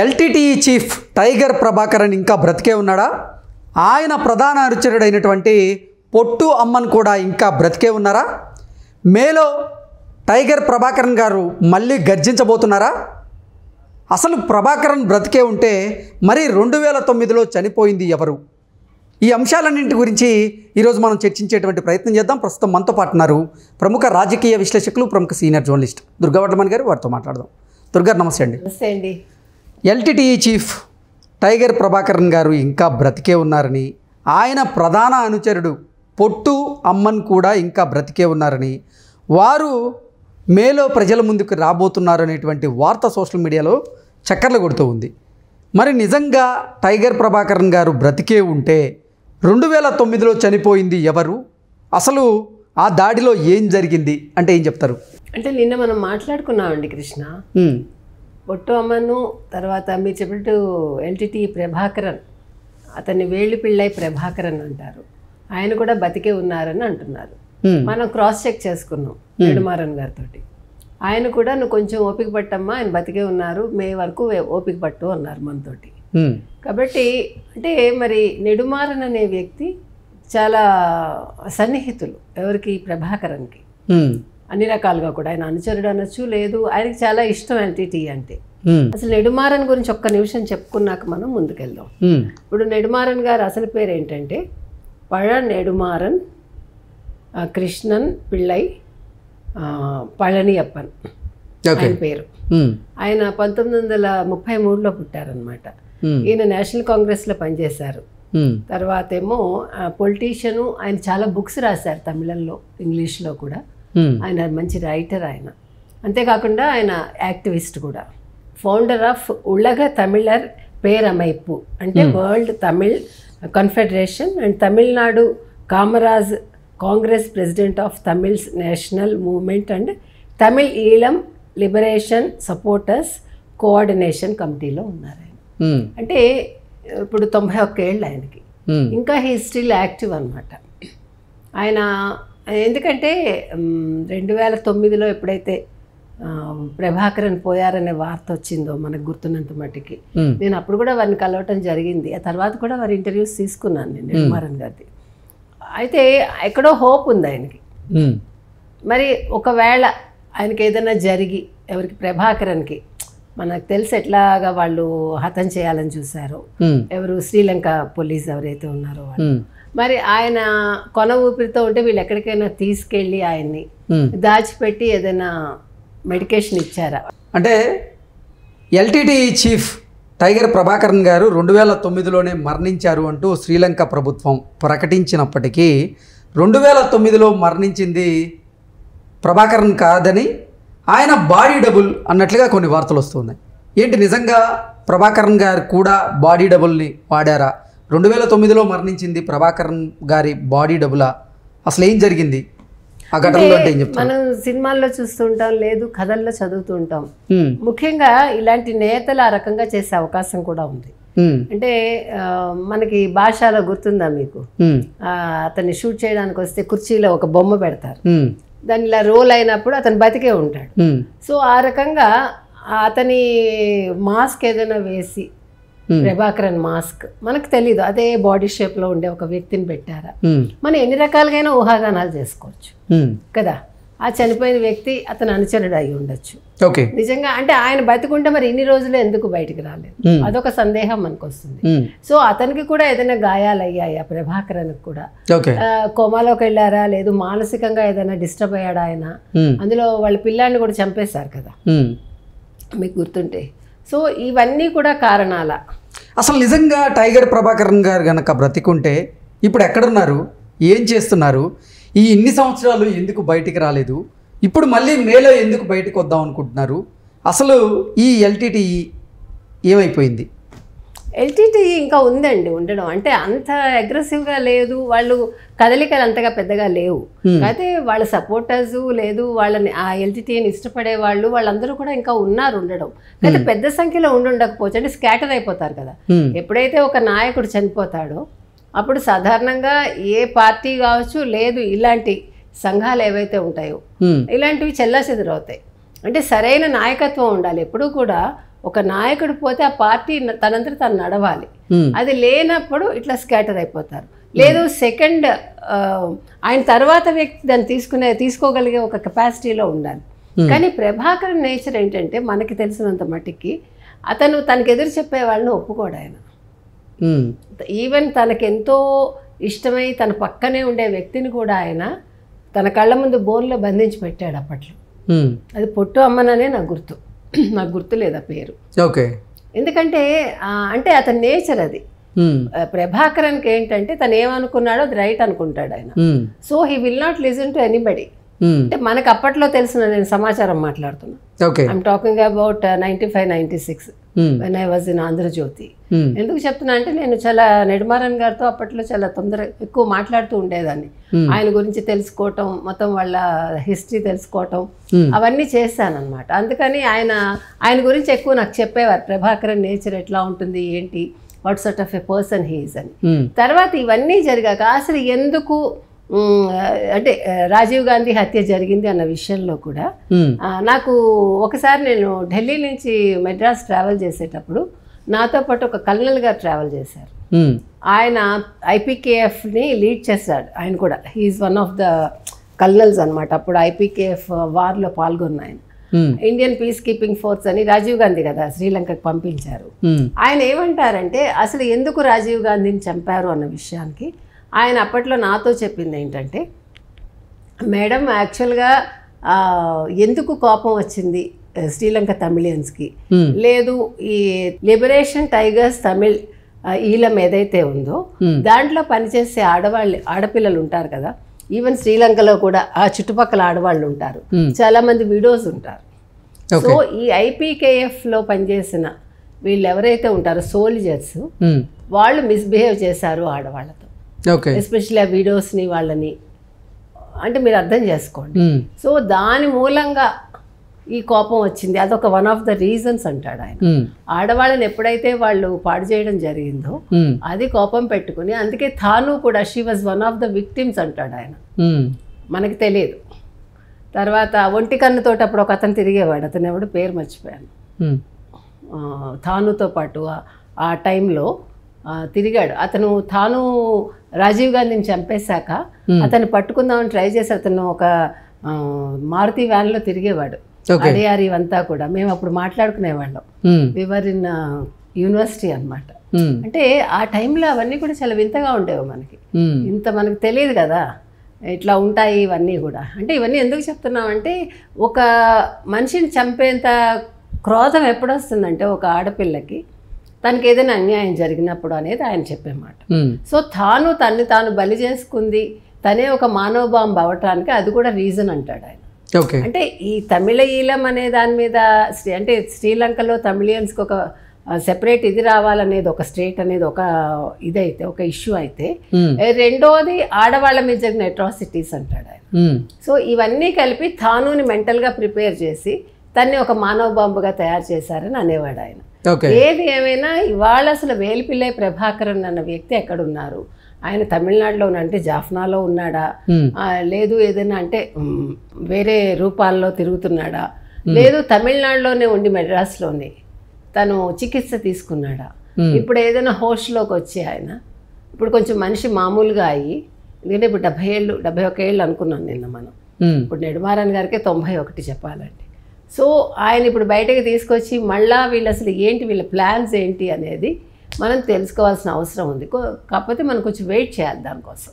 LTTE chief tiger Prabhakaran ఇంకా బ్రతికే ఉన్నాడా? ఆయన ప్రధాన అనుచరుడైనటువంటి పొట్టు అమ్మన్ కూడా ఇంకా బ్రతికే ఉన్నారా? మేలో టైగర్ ప్రభాకరన్ గారు మళ్ళీ గర్జించబోతున్నారా? అసలు ప్రభాకరన్ బ్రతికే ఉంటే మరి 2009లో చనిపోయింది ఎవరు? ఈ అంశాలన్నింటి గురించి ఈరోజు మనం చర్చించేటువంటి ప్రయత్నం చేద్దాం. ప్రస్తుతం మనతో పాటు ఉన్నారు ప్రముఖ రాజకీయ విశ్లేషకులు, ప్రముఖ సీనియర్ జర్నలిస్ట్ దుర్గా వడ్లమణి గారు. వారితో మాట్లాడదాం. దుర్గా, నమస్తే అండి. నమస్తే అండి. ఎల్టీటీఈ చీఫ్ టైగర్ ప్రభాకరన్ గారు ఇంకా బ్రతికే ఉన్నారని, ఆయన ప్రధాన అనుచరుడు పొట్టు అమ్మన్ కూడా ఇంకా బ్రతికే ఉన్నారని, వారు మేలో ప్రజల ముందుకు రాబోతున్నారనేటువంటి వార్త సోషల్ మీడియాలో చక్కర్లు కొడుతూ ఉంది. మరి నిజంగా టైగర్ ప్రభాకరన్ గారు బ్రతికే ఉంటే 2009లో చనిపోయింది ఎవరు? అసలు ఆ దాడిలో ఏం జరిగింది అంటే ఏం చెప్తారు? అంటే నిన్న మనం మాట్లాడుకున్నామండి కృష్ణ. పొట్టు అమ్మను తర్వాత మీరు చెప్పినట్టు ఎల్టీటీ ప్రభాకరన్, అతన్ని వేళ్ళు పిళ్ళై ప్రభాకరన్ అంటారు, ఆయన కూడా బతికే ఉన్నారని అంటున్నారు. మనం క్రాస్ చెక్ చేసుకున్నాం నెడుమారన్ గారితో. ఆయన కూడా నువ్వు కొంచెం ఓపిక పట్టమ్మా, ఆయన బతికే ఉన్నారు, మే వరకు ఓపిక పట్టు అన్నారు మనతోటి. కాబట్టి అంటే మరి నెడుమారన్ అనే వ్యక్తి చాలా సన్నిహితులు ఎవరికి, ప్రభాకరన్కి అన్ని రకాలుగా కూడా. ఆయన అనుచరుడు అనొచ్చు, లేదు ఆయనకి చాలా ఇష్టం ఎల్టీటీ అంటే. అసలు నెడుమారన్ గురించి ఒక్క నిమిషం చెప్పుకున్నాక మనం ముందుకెళ్దాం. ఇప్పుడు నెడుమారన్ గారు అసలు పేరు ఏంటంటే పళ నెడుమారన్ కృష్ణన్ పిళ్ళై పళనియప్పన్ ఆయన పేరు. ఆయన 1933లో పుట్టారనమాట. ఈయన నేషనల్ కాంగ్రెస్లో పనిచేశారు. తర్వాత ఏమో పొలిటీషియను. ఆయన చాలా బుక్స్ రాశారు తమిళంలో, ఇంగ్లీష్లో కూడా. ఆయన మంచి రైటర్ ఆయన. అంతేకాకుండా ఆయన యాక్టివిస్ట్ కూడా. ఫౌండర్ ఆఫ్ ఉలగ తమిళర్ పేరమైపు అంటే world Tamil confederation and Tamil Nadu Kamaraj Congress president of Tamils national movement and Tamil Eelam liberation supporters coordination కమిటీలో ఉన్నారు ఆయన. అంటే ఇప్పుడు 91 ఏళ్ళు ఆయనకి. ఇంకా హీ స్టిల్ యాక్టివ్ అనమాట ఆయన. ఎందుకంటే 2009లో ఎప్పుడైతే ప్రభాకరన్ పోయారనే వార్త వచ్చిందో మనకు గుర్తున్నంత మట్టికి, నేను అప్పుడు కూడా వారిని కలవటం జరిగింది. ఆ తర్వాత కూడా వారి ఇంటర్వ్యూస్ తీసుకున్నాను నేను నెడుమారన్ గారిది. అయితే ఎక్కడో హోప్ ఉంది ఆయనకి. మరి ఒకవేళ ఆయనకి ఏదైనా జరిగి, ఎవరికి, ప్రభాకరన్కి, మనకు తెలిసి ఎట్లాగా వాళ్ళు హతం చేయాలని చూశారో ఎవరు, శ్రీలంక పోలీస్ ఎవరైతే ఉన్నారో వాళ్ళు, మరి ఆయన కొన ఊపిరితో ఉంటే వీళ్ళు ఎక్కడికైనా తీసుకెళ్ళి ఆయన్ని దాచిపెట్టి ఏదైనా మెడికేషన్ ఇచ్చారా? అంటే ఎల్టీటీఈ చీఫ్ టైగర్ ప్రభాకరన్ గారు 2009లోనే మరణించారు అంటూ శ్రీలంక ప్రభుత్వం ప్రకటించినప్పటికీ 2009లో మరణించింది ప్రభాకరన్ కాదని ఆయన బాడీ డబుల్ అన్నట్లుగా కొన్ని వార్తలు వస్తున్నాయి. ఏంటి, నిజంగా ప్రభాకరన్ గారు కూడా బాడీ డబుల్ని వాడారా? 2009లో మరణించింది ప్రభాకరన్ గారి బాడీ డబులా? అసలు ఏం జరిగింది ఆ ఘటనలో అంటే ఏం చెప్తారు? మనం సినిమాల్లో చూస్తుంటాం, లేదు కథల్లో చదువుతుంటాం. ముఖ్యంగా ఇలాంటి నేతలు ఆ రకంగా చేసే అవకాశం కూడా ఉంది. అంటే మనకి భాషలో గుర్తుందా మీకు, అతన్ని షూట్ చేయడానికి వస్తే కుర్చీలో ఒక బొమ్మ పెడతారు, దాని ఇలా రోల్ అయినప్పుడు అతను బతికే ఉంటాడు. సో ఆ రకంగా అతని మాస్క్ ఏదైనా వేసి, ప్రభాకరన్ మాస్క్ మనకు తెలీదు, అదే బాడీ షేప్లో ఉండే ఒక వ్యక్తిని పెట్టారా? మనం ఎన్ని రకాలుగా ఊహాగానాలు చేసుకోవచ్చు కదా. ఆ చనిపోయిన వ్యక్తి అతను అనుచరుడు అయి ఉండొచ్చు. నిజంగా అంటే ఆయన బతికుంటే మరి ఇన్ని రోజులు ఎందుకు బయటికి రాలేదు, అదొక సందేహం మనకు వస్తుంది. సో అతనికి కూడా ఏదైనా గాయాలు అయ్యాయా? ప్రభాకరన్కి కూడా కోమాలోకి వెళ్ళారా? లేదు మానసికంగా ఏదైనా డిస్టర్బ్ అయ్యాడా ఆయన? అందులో వాళ్ళ పిల్లాన్ని కూడా చంపేశారు కదా మీకు గుర్తుంటే. సో ఇవన్నీ కూడా కారణాల. అసలు నిజంగా టైగర్ ప్రభాకరన్ గారు కనుక బ్రతికుంటే ఇప్పుడు ఎక్కడున్నారు, ఏం చేస్తున్నారు, ఈ ఇన్ని సంవత్సరాలు ఎందుకు బయటికి రాలేదు, ఇప్పుడు మళ్ళీ మేలో ఎందుకు బయటకు వద్దాం అనుకుంటున్నారు? అసలు ఈ ఎల్టీటీఈ ఏమైపోయింది? ఎల్టీటీ ఇంకా ఉందండి, ఉండడం అంటే అంత అగ్రెసివ్గా లేదు, వాళ్ళు కదలికలు అంతగా పెద్దగా లేవు. అయితే వాళ్ళ సపోర్టర్స్, లేదు వాళ్ళని ఆ ఎల్టీటీని ఇష్టపడే వాళ్ళందరూ కూడా ఇంకా ఉన్నారు ఉండడం. అయితే పెద్ద సంఖ్యలో ఉండకపోవచ్చు, అంటే స్కాటర్ అయిపోతారు కదా. ఎప్పుడైతే ఒక నాయకుడు చనిపోతాడో అప్పుడు సాధారణంగా ఏ పార్టీ కావచ్చు, లేదు ఇలాంటి సంఘాలు ఏవైతే ఉంటాయో ఇలాంటివి చెల్లాచెదురవుతాయి. అంటే సరైన నాయకత్వం ఉండాలి. ఎప్పుడూ కూడా ఒక నాయకుడు పోతే ఆ పార్టీ తనంతట తను నడవాలి. అది లేనప్పుడు ఇట్లా స్కాటర్ అయిపోతారు. లేదు సెకండ్ ఆయన తర్వాత వ్యక్తి దాన్ని తీసుకోగలిగే ఒక కెపాసిటీలో ఉండాలి. కానీ ప్రభాకరన్ నేచర్ ఏంటంటే మనకి తెలిసినంత మట్టికి అతను తనకు ఎదురు చెప్పే వాళ్ళని ఒప్పుకోడు ఆయన. ఈవెన్ తనకెంతో ఇష్టమై తన పక్కనే ఉండే వ్యక్తిని కూడా ఆయన తన కళ్ళ ముందు బోన్లో బంధించి పెట్టాడు అప్పట్లో. అది పొట్టు అమ్మననే నాకు గుర్తులేదు ఆ పేరు. ఓకే. ఎందుకంటే అంటే అతని నేచర్ అది. ప్రభాకరన్కి ఏంటంటే తను ఏమనుకున్నాడో అది రైట్ అనుకుంటాడు ఆయన. So he will not listen to anybody. అంటే మనకు అప్పట్లో తెలిసిన నేను సమాచారం మాట్లాడుతున్నా. I'm talking about 95-96 when I was in Andhrajyothi. ఎందుకు చెప్తున్నా అంటే నేను చాలా నెడుమారన్ గారితో అప్పట్లో చాలా ఎక్కువ మాట్లాడుతూ ఉండేదాన్ని. ఆయన గురించి తెలుసుకోవటం, మొత్తం వాళ్ళ హిస్టరీ తెలుసుకోవటం అవన్నీ చేశానన్నమాట. అందుకని ఆయన గురించి ఎక్కువ నాకు చెప్పేవారు. ప్రభాకరన్ నేచర్ ఎట్లా ఉంటుంది, ఏంటి, what sort of a person he is అని. తర్వాత ఇవన్నీ జరిగాక అసలు ఎందుకు అంటే రాజీవ్ గాంధీ హత్య జరిగింది అన్న విషయంలో కూడా నాకు ఒకసారి నేను ఢిల్లీ నుంచి మెడ్రాస్ ట్రావెల్ చేసేటప్పుడు నాతో పాటు ఒక కల్నల్ గారు ట్రావెల్ చేశారు. ఆయన ఐపీకేఎఫ్ని లీడ్ చేశాడు. ఆయన కూడా హీఈస్ వన్ ఆఫ్ ద కల్నల్స్ అనమాట. అప్పుడు ఐపీకేఎఫ్ వార్లో పాల్గొన్న ఆయన. ఇండియన్ పీస్ కీపింగ్ ఫోర్స్ అని రాజీవ్ గాంధీ కదా శ్రీలంకకు పంపించారు. ఆయన ఏమంటారంటే అసలు ఎందుకు రాజీవ్ గాంధీని చంపారు అన్న విషయానికి ఆయన అప్పట్లో నాతో చెప్పింది ఏంటంటే, మేడం యాక్చువల్గా ఎందుకు కోపం వచ్చింది శ్రీలంక తమిళియన్స్కి, లేదు ఈ లిబరేషన్ టైగర్స్ తమిళ్ ఈలం ఏదైతే ఉందో దాంట్లో పనిచేసే ఆడపిల్లలు ఉంటారు కదా, ఈవెన్ శ్రీలంకలో కూడా ఆ చుట్టుపక్కల ఆడవాళ్ళు ఉంటారు, చాలా మంది విడోస్ ఉంటారు. సో ఈ ఐపీకేఎఫ్లో పనిచేసిన వీళ్ళు ఎవరైతే ఉంటారో సోల్జర్స్ వాళ్ళు మిస్బిహేవ్ చేశారు ఆడవాళ్ళతో, ఎస్పెషల్లీ ఆ విడోస్ని వాళ్ళని. అంటే మీరు అర్థం చేసుకోండి. సో దాని మూలంగా ఈ కోపం వచ్చింది. అదొక వన్ ఆఫ్ ద రీజన్స్ అంటాడు ఆయన. ఆడవాళ్ళని ఎప్పుడైతే వాళ్ళు పాడు చేయడం జరిగిందో అది కోపం పెట్టుకుని, అందుకే తాను కూడా she was one of the victims అంటాడు ఆయన. మనకి తెలియదు. తర్వాత ఒంటి కన్నుతోటి అప్పుడు ఒక అతను తిరిగేవాడు, అతను ఎవడు పేరు మర్చిపోయాను, తానుతో పాటు ఆ టైంలో తిరిగాడు. తాను రాజీవ్ గాంధీని చంపేశాక అతను పట్టుకుందామని ట్రై చేసి అతను ఒక మారుతి వ్యాన్లో తిరిగేవాడు. అడియార్ ఇవంతా కూడా మేము అప్పుడు మాట్లాడుకునేవాళ్ళం. వివర్ ఇన్ యూనివర్సిటీ అనమాట. అంటే ఆ టైంలో అవన్నీ కూడా చాలా వింతగా ఉండేవి మనకి. మనకు తెలియదు కదా ఇట్లా ఉంటాయి ఇవన్నీ కూడా. అంటే ఇవన్నీ ఎందుకు చెప్తున్నామంటే ఒక మనిషిని చంపేంత క్రోధం ఎప్పుడొస్తుందంటే ఒక ఆడపిల్లకి తనకి ఏదైనా అన్యాయం జరిగినప్పుడు అనేది ఆయన చెప్పే మాట. సో తన్ని తాను బలి చేసుకుంది, తనే ఒక మానవ బాంబు అవ్వటానికి అది కూడా రీజన్ అంటాడు ఆయన. అంటే ఈ తమిళ ఈలం అనే దాని మీద అంటే శ్రీలంకలో తమిళియన్స్కి ఒక సెపరేట్ ఇది రావాలనేది ఒక స్టేట్ అనేది ఒక ఇదైతే ఒక ఇష్యూ అయితే, రెండోది ఆడవాళ్ళ మీద జరిగిన అట్రాసిటీస్ అంటాడు ఆయన. సో ఇవన్నీ కలిపి తానుని మెంటల్గా ప్రిపేర్ చేసి తన్ని ఒక మానవ బాంబుగా తయారు చేశారని అనేవాడు ఆయన. ఏది ఏమైనా ఇవాళ అసలు వేలిపిల్లై ప్రభాకరన్ అన్న వ్యక్తి ఎక్కడున్నారు? ఆయన తమిళనాడులో అంటే జాఫ్నాలో ఉన్నాడా, లేదు ఏదైనా అంటే వేరే రూపాల్లో తిరుగుతున్నాడా, లేదు తమిళనాడులోనే ఉండి మెడ్రాస్లోనే తను చికిత్స తీసుకున్నాడా, ఇప్పుడు ఏదైనా హోస్ట్లోకి వచ్చి ఆయన ఇప్పుడు కొంచెం మనిషి మామూలుగా అయ్యి, ఎందుకంటే ఇప్పుడు 71 ఏళ్ళు అనుకున్నాను నిన్న మనం, ఇప్పుడు నెడుమారన్ గారికి 91 చెప్పాలండి. సో ఆయన ఇప్పుడు బయటకు తీసుకొచ్చి మళ్ళా వీళ్ళు అసలు ఏంటి, వీళ్ళ ప్లాన్స్ ఏంటి అనేది మనం తెలుసుకోవాల్సిన అవసరం ఉంది. కాకపోతే మనం కొంచెం వెయిట్ చేయాలి దానికోసం.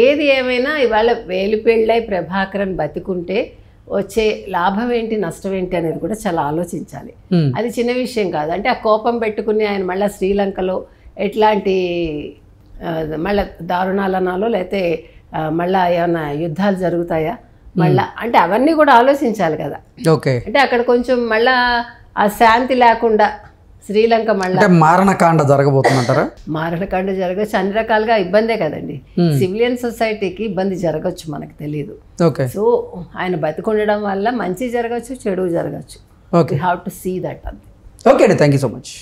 ఏది ఏమైనా ఇవాళ వేలిపెళ్ళై ప్రభాకరన్ బతికుంటే వచ్చే లాభం ఏంటి, నష్టం ఏంటి అనేది కూడా చాలా ఆలోచించాలి. అది చిన్న విషయం కాదు. అంటే ఆ కోపం పెట్టుకుని ఆయన మళ్ళీ శ్రీలంకలో ఎట్లాంటి మళ్ళీ దారుణాలనాలో లేకపోతే మళ్ళీ ఏమైనా యుద్ధాలు జరుగుతాయా మళ్ళా, అంటే అవన్నీ కూడా ఆలోచించాలి కదా. అంటే అక్కడ కొంచెం మళ్ళా ఆ శాంతి లేకుండా శ్రీలంక మళ్ళీ మారణకాండ జరగబోతుందంటారా? మారణకాండ జరగచ్చు, అన్ని రకాలుగా ఇబ్బందే కదండి. సివిలియన్ సొసైటీకి ఇబ్బంది జరగచ్చు, మనకు తెలియదు. సో ఆయన బతికుండడం వల్ల మంచి జరగచ్చు, చెడు జరగచ్చు. You have to see that. అంతే. ఓకే అండి, థ్యాంక్ యూ సో మచ్.